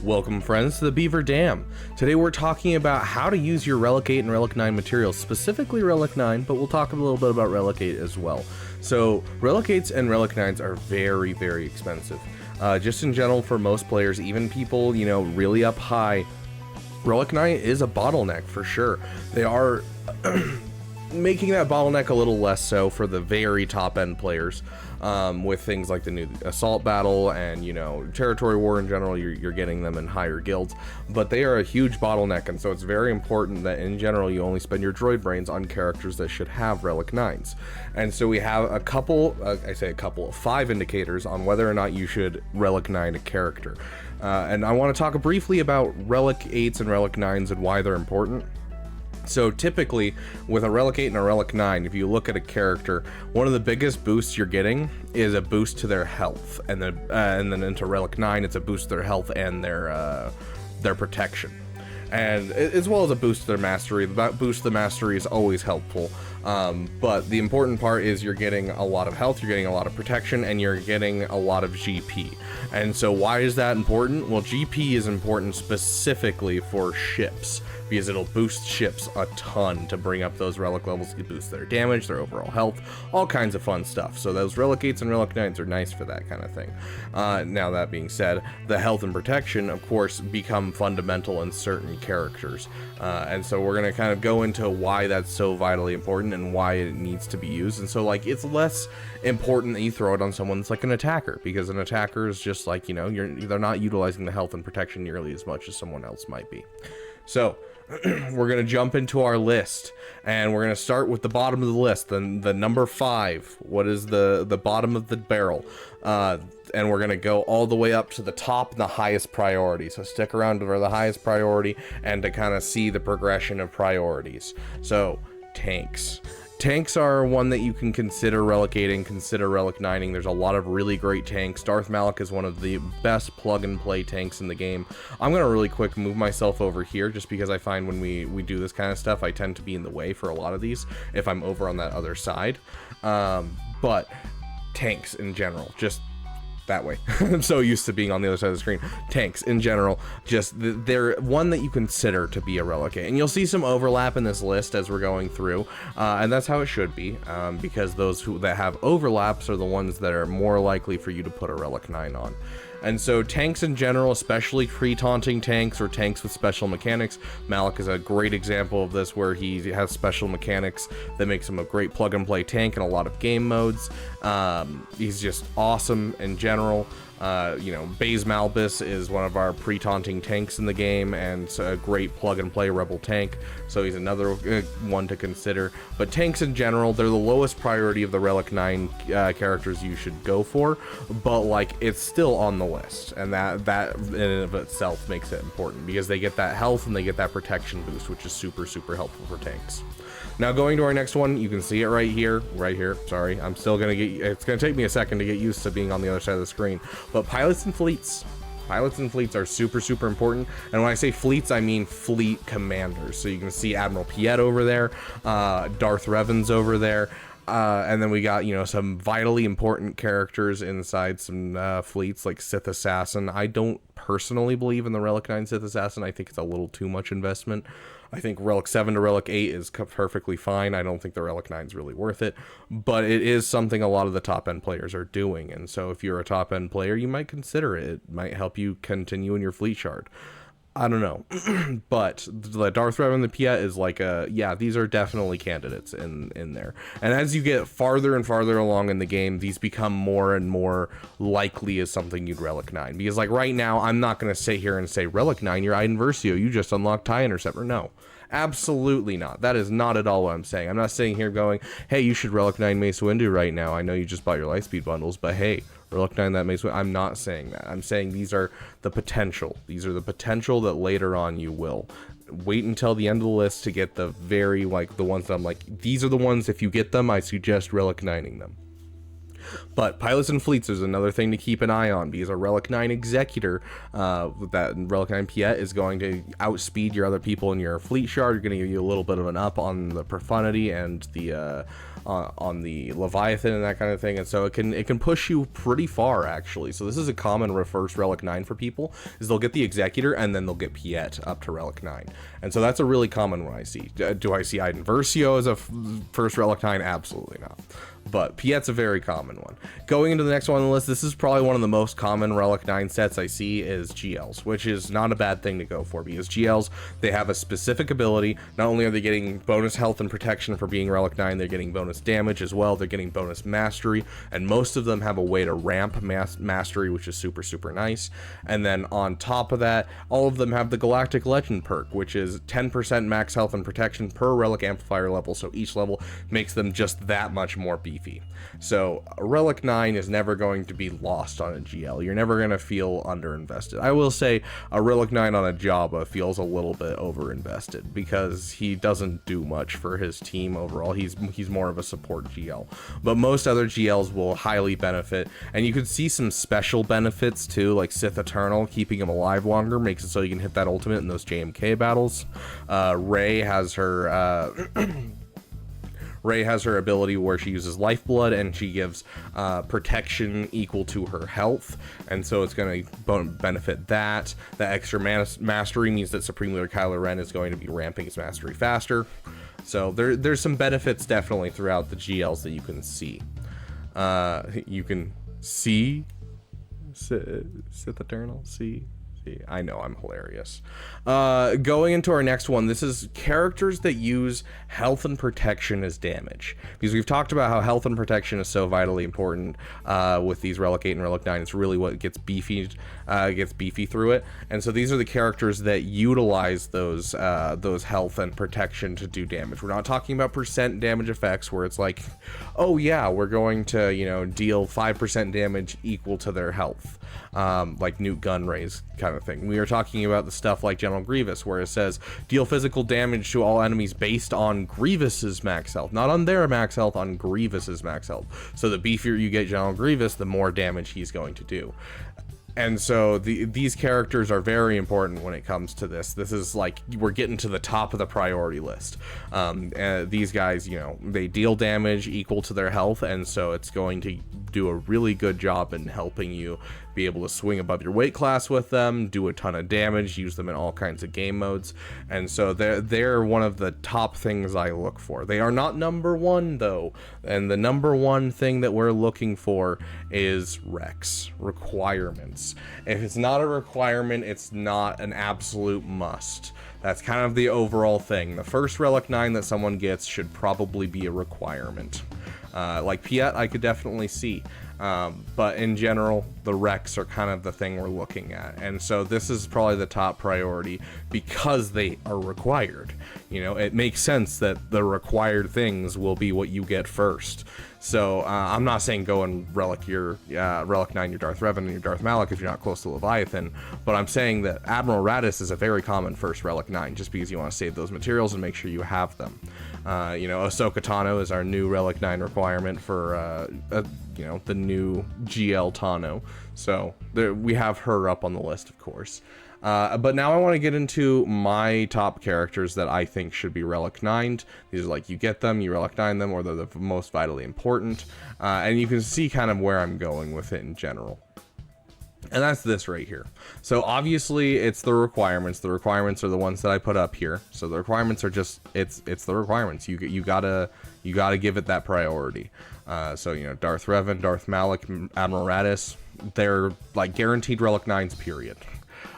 Welcome friends to the Beaver Dam. Today we're talking about how to use your Relic 8 and Relic 9 materials, specifically Relic 9, but we'll talk a little bit about Relic 8 as well. So Relic 8s and Relic 9s are very, very expensive. Just in general for most players, even people, really up high, Relic 9 is a bottleneck for sure. They are making that bottleneck a little less so for the very top end players, with things like the new assault battle and territory war in general. You're getting them in higher guilds, but they are a huge bottleneck, and so it's very important that in general you only spend your droid brains on characters that should have Relic 9s. And so we have a couple, of 5 indicators on whether or not you should Relic 9 a character, and I want to talk briefly about Relic 8s and Relic 9s and why they're important. So typically, with a Relic 8 and a Relic 9, if you look at a character, one of the biggest boosts you're getting is a boost to their health, and then into Relic 9, it's a boost to their health and their protection, and as well as a boost to their mastery. That boost to the mastery is always helpful, but the important part is you're getting a lot of health, you're getting a lot of protection, and you're getting a lot of GP. And so why is that important? Well, GP is important specifically for ships, because it'll boost ships a ton to bring up those relic levels, to boost their damage, their overall health, all kinds of fun stuff. So those Relic 8s and Relic 9s are nice for that kind of thing. Now that being said, the health and protection, of course, become fundamental in certain characters. And so we're going to kind of go into why that's so vitally important and why it needs to be used. And so, it's less important that you throw it on someone that's like an attacker, because an attacker is just like, they're not utilizing the health and protection nearly as much as someone else might be. So we're going to jump into our list, and we're going to start with the bottom of the list, the number 5. What is the bottom of the barrel? And we're going to go all the way up to the top and the highest priority. So stick around for the highest priority and to kind of see the progression of priorities. So tanks. Tanks are one that you can consider relicating, consider Relic 9ing. There's a lot of really great tanks. Darth Malak is one of the best plug-and-play tanks in the game. I'm going to really quick move myself over here, just because I find when we do this kind of stuff, I tend to be in the way for a lot of these if I'm over on that other side. But tanks in general, just that way. I'm so used to being on the other side of the screen. Tanks in general, they're one that you consider to be a Relic 8, and you'll see some overlap in this list as we're going through, and that's how it should be, because those that have overlaps are the ones that are more likely for you to put a Relic 9 on. And so tanks in general, especially pre-taunting tanks or tanks with special mechanics, Malak is a great example of this, where he has special mechanics that makes him a great plug-and-play tank in a lot of game modes. He's just awesome in general. Baze Malbus is one of our pre-taunting tanks in the game, and a great plug-and-play rebel tank, so he's another one to consider. But tanks in general, they're the lowest priority of the Relic 9 characters you should go for, but it's still on the list, and that in and of itself makes it important, because they get that health and they get that protection boost, which is super, super helpful for tanks. Now going to our next one, you can see it right here, sorry, I'm still gonna it's gonna take me a second to get used to being on the other side of the screen, but pilots and fleets. Pilots and fleets are super, super important, and when I say fleets, I mean fleet commanders. So you can see Admiral Piet over there, Darth Revan's over there, and then we got, some vitally important characters inside some fleets, like Sith Assassin. I don't personally believe in the Relic 9 Sith Assassin. I think it's a little too much investment. I think Relic 7 to Relic 8 is perfectly fine. I don't think the Relic 9 is really worth it, but it is something a lot of the top-end players are doing, and so if you're a top-end player, you might consider it. It might help you continue in your fleet shard. I don't know, but the Darth Revan and the Piet is these are definitely candidates in there. And as you get farther and farther along in the game, these become more and more likely as something you'd Relic 9. Because right now, I'm not going to sit here and say, Relic 9, you're Iden Versio, you just unlocked TIE Interceptor. No, absolutely not. That is not at all what I'm saying. I'm not sitting here going, hey, you should Relic 9 Mace Windu right now. I know you just bought your Lightspeed bundles, but hey, Relic 9 that Mace Windu. I'm not saying that. I'm saying these are the potential. These are the potential that later on you will. Wait until the end of the list to get the very, the ones that I'm these are the ones, if you get them, I suggest Relic 9ing them. But pilots and fleets is another thing to keep an eye on, because a Relic 9 Executor, that Relic 9 Piet, is going to outspeed your other people in your fleet shard. You're going to give you a little bit of an up on the profundity and the on the Leviathan and that kind of thing, and so it can push you pretty far, actually. So this is a common reverse Relic 9 for people, is they'll get the Executor and then they'll get Piet up to Relic 9, and so that's a really common one I see. Do I see Iden Versio as a first Relic 9? Absolutely not. But Piet's a very common one. Going into the next one on the list, this is probably one of the most common Relic 9 sets I see, is GLs, which is not a bad thing to go for, because GLs, they have a specific ability. Not only are they getting bonus health and protection for being Relic 9, they're getting bonus damage as well, they're getting bonus mastery, and most of them have a way to ramp mastery, which is super, super nice. And then on top of that, all of them have the Galactic Legend perk, which is 10% max health and protection per Relic Amplifier level, so each level makes them just that much more beefy. So a Relic 9 is never going to be lost on a GL. You're never going to feel underinvested. I will say a Relic 9 on a Jabba feels a little bit overinvested, because he doesn't do much for his team overall. He's more of a support GL. But most other GLs will highly benefit, and you could see some special benefits too, like Sith Eternal, keeping him alive longer, makes it so you can hit that ultimate in those JMK battles. Rey has her Rey has her ability where she uses Lifeblood, and she gives protection equal to her health, and so it's going to benefit that. The extra mastery means that Supreme Leader Kylo Ren is going to be ramping his mastery faster. So there's some benefits definitely throughout the GLs that you can see. You can see Sith Eternal, see. I know, I'm hilarious. Going into our next one, this is characters that use health and protection as damage, because we've talked about how health and protection is so vitally important with these Relic 8 and Relic 9. It's really what gets beefy through it, and so these are the characters that utilize those health and protection to do damage. We're not talking about percent damage effects where it's like, oh yeah, we're going to, you know, deal 5% damage equal to their health, like Newt Gunray's kind of thing. We are talking about the stuff like General Grievous, where it says deal physical damage to all enemies based on Grievous's max health, not on their max health, on Grievous's max health. So the beefier you get General Grievous, the more damage he's going to do. And so these characters are very important when it comes to this. This is like, we're getting to the top of the priority list. These guys, you know, they deal damage equal to their health, and so it's going to do a really good job in helping you be able to swing above your weight class with them, do a ton of damage, use them in all kinds of game modes. And so they're one of the top things I look for. They are not number one though, and the number one thing that we're looking for is Rex requirements. If it's not a requirement, it's not an absolute must. That's kind of the overall thing. The first Relic 9 that someone gets should probably be a requirement. Like Piet, I could definitely see. But in general, the Rex are kind of the thing we're looking at. And so this is probably the top priority because they are required. You know, it makes sense that the required things will be what you get first. So I'm not saying go and Relic 9 your Darth Revan and your Darth Malak if you're not close to Leviathan, but I'm saying that Admiral Raddus is a very common first Relic 9 just because you want to save those materials and make sure you have them. You know, Ahsoka Tano is our new Relic 9 requirement for you know, the new GL Tano. So we have her up on the list, of course. But now I want to get into my top characters that I think should be Relic 9'd. These are like, you get them, you Relic 9 them, or they're the most vitally important. And you can see kind of where I'm going with it in general. And that's this right here. So obviously it's the requirements. The requirements are the ones that I put up here. So the requirements are just, it's the requirements. You gotta give it that priority. So, you know, Darth Revan, Darth Malak, Admiral Raddus, they're like guaranteed Relic 9s, period.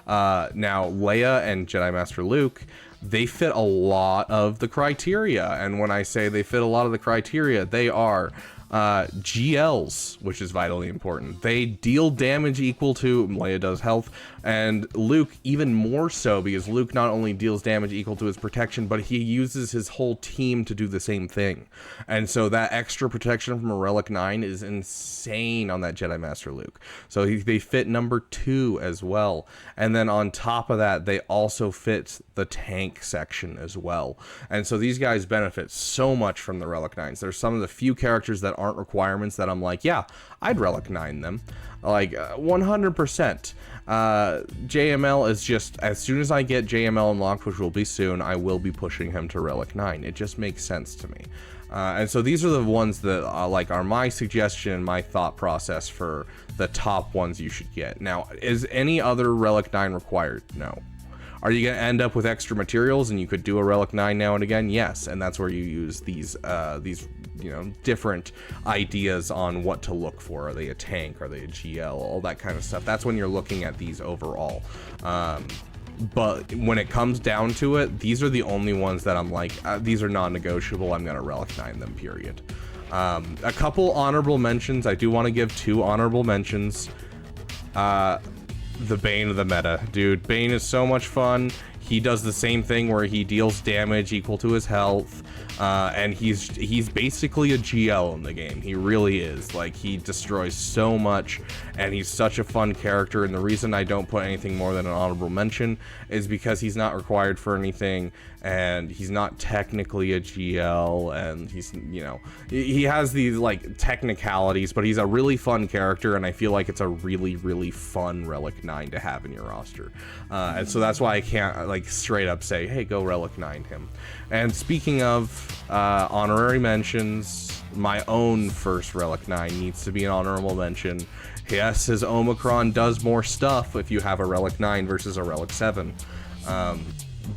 Now Leia and Jedi Master Luke, they fit a lot of the criteria. And when I say they fit a lot of the criteria, they are GLs, which is vitally important. They deal damage equal to, Leia does health, and Luke even more so, because Luke not only deals damage equal to his protection, but he uses his whole team to do the same thing. And so that extra protection from a Relic 9 is insane on that Jedi Master Luke. So they fit number 2 as well. And then on top of that, they also fit the tank section as well. And so these guys benefit so much from the Relic 9s. They're some of the few characters that aren't requirements that I'm like, yeah, I'd Relic 9 them. Like 100%. JML is just, as soon as I get JML unlocked, which will be soon, I will be pushing him to Relic 9. It just makes sense to me. And so these are the ones that like are my suggestion, my thought process for the top ones you should get. Now, is any other Relic 9 required? No. Are you going to end up with extra materials and you could do a Relic 9 now and again? Yes, and that's where you use these you know, different ideas on what to look for. Are they a tank? Are they a GL? All that kind of stuff. That's when you're looking at these overall. But when it comes down to it, these are the only ones that I'm like, these are non-negotiable. I'm going to Relic 9 them, period. A couple honorable mentions. I do want to give 2 honorable mentions. The Bane of the meta. Dude, Bane is so much fun. He does the same thing where he deals damage equal to his health, and he's basically a GL in the game. He really is. Like, he destroys so much, and he's such a fun character, and the reason I don't put anything more than an honorable mention is because he's not required for anything, and he's not technically a GL, and he's, you know, he has these, like, technicalities, but he's a really fun character, and I feel like it's a really, really fun Relic 9 to have in your roster. And so that's why I can't, like, straight up say, hey, go Relic 9 him. And speaking of honorary mentions, my own first Relic 9 needs to be an honorable mention. Yes, his Omicron does more stuff if you have a Relic 9 versus a Relic 7.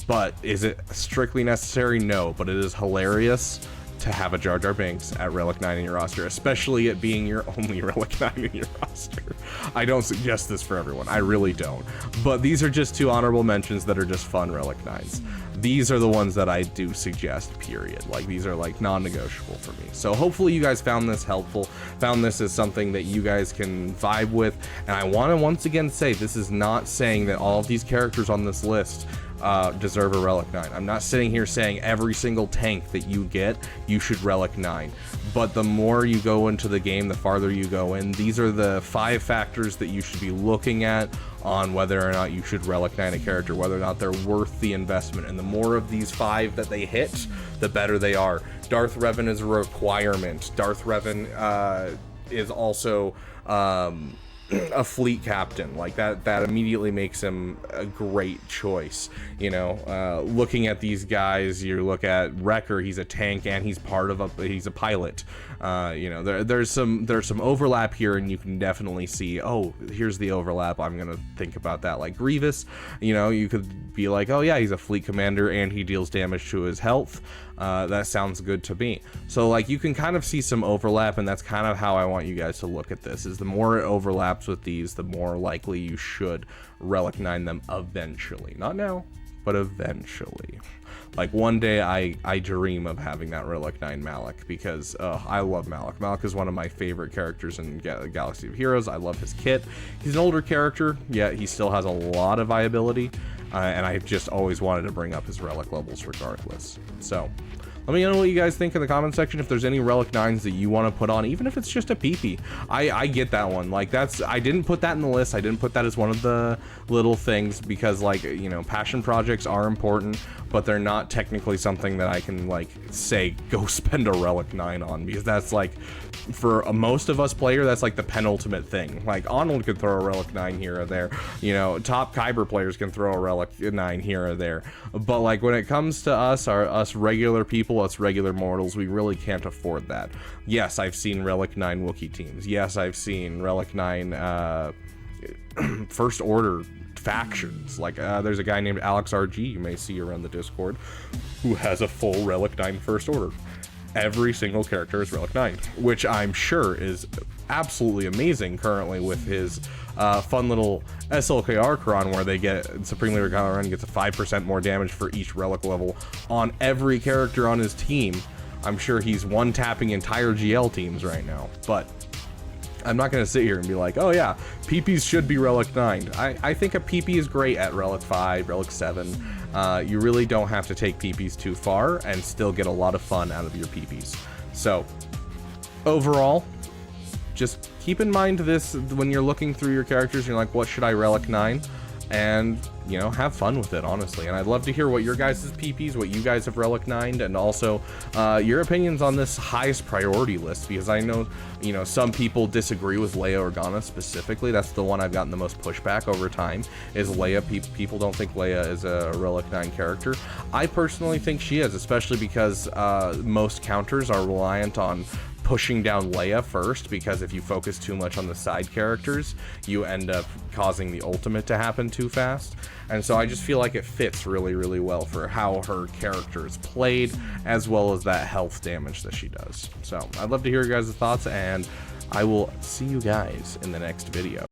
But is it strictly necessary? No, but it is hilarious to have a Jar Jar Binks at Relic 9 in your roster, especially it being your only Relic 9 in your roster. I don't suggest this for everyone, I really don't. But these are just 2 honorable mentions that are just fun Relic 9s. These are the ones that I do suggest, period. Like, these are like non-negotiable for me. So hopefully you guys found this helpful, found this as something that you guys can vibe with. And I want to once again say, this is not saying that all of these characters on this list deserve a Relic 9. I'm not sitting here saying every single tank that you get, you should Relic 9. But the more you go into the game, the farther you go in. These are the 5 factors that you should be looking at on whether or not you should Relic 9 a character, whether or not they're worth the investment. And the more of these 5 that they hit, the better they are. Darth Revan is a requirement. Darth Revan is also a fleet captain. Like, that immediately makes him a great choice. You know, looking at these guys, you look at Wrecker, he's a tank and he's he's a pilot. You know, there's some overlap here, and you can definitely see, oh, here's the overlap, I'm gonna think about that. Like Grievous, you know, you could be like, oh yeah, he's a fleet commander and he deals damage to his health. That sounds good to me. So, like, you can kind of see some overlap, and that's kind of how I want you guys to look at this, is the more it overlaps with these, the more likely you should Relic 9 them eventually. Not now, but eventually. Like, one day I dream of having that Relic 9 Malak, because I love Malak. Malak is one of my favorite characters in Galaxy of Heroes. I love his kit. He's an older character, yet he still has a lot of viability, and I've just always wanted to bring up his Relic levels regardless. So, let me know what you guys think in the comment section. If there's any Relic 9s that you want to put on, even if it's just a PP. I get that one. Like, I didn't put that in the list. I didn't put that as one of the little things because, like, you know, passion projects are important, but they're not technically something that I can, like, say, go spend a Relic 9 on, because that's, like, for most of us player, that's like the penultimate thing. Like, Arnold could throw a Relic 9 here or there. You know, top Kyber players can throw a Relic 9 here or there. But, like, when it comes to us regular people, us regular mortals, we really can't afford that. Yes, I've seen Relic 9 Wookiee teams. Yes, I've seen Relic 9 First Order factions. Like, there's a guy named Alex RG, you may see around the Discord, who has a full Relic 9 First Order. Every single character is Relic 9, which I'm sure is absolutely amazing currently with his fun little SLKR cron, where they get Supreme Leader Kylo Ren gets a 5% more damage for each Relic level on every character on his team. I'm sure he's one-tapping entire GL teams right now, but I'm not going to sit here and be like, oh yeah, PPs should be Relic 9. I think a PP is great at Relic 5, Relic 7. You really don't have to take PPs too far and still get a lot of fun out of your PPs. So, overall, just keep in mind this when you're looking through your characters, you're like, what should I Relic 9? and, you know, have fun with it, honestly. And I'd love to hear what your guys' PPs, what you guys have Relic 9'd, and also your opinions on this highest priority list, because I know, you know, some people disagree with Leia Organa specifically. That's the one I've gotten the most pushback over time, is Leia. People don't think Leia is a Relic 9 character. I personally think she is, especially because most counters are reliant on pushing down Leia first, because if you focus too much on the side characters, you end up causing the ultimate to happen too fast. And so I just feel like it fits really, really well for how her character is played, as well as that health damage that she does. So I'd love to hear your guys' thoughts, and I will see you guys in the next video.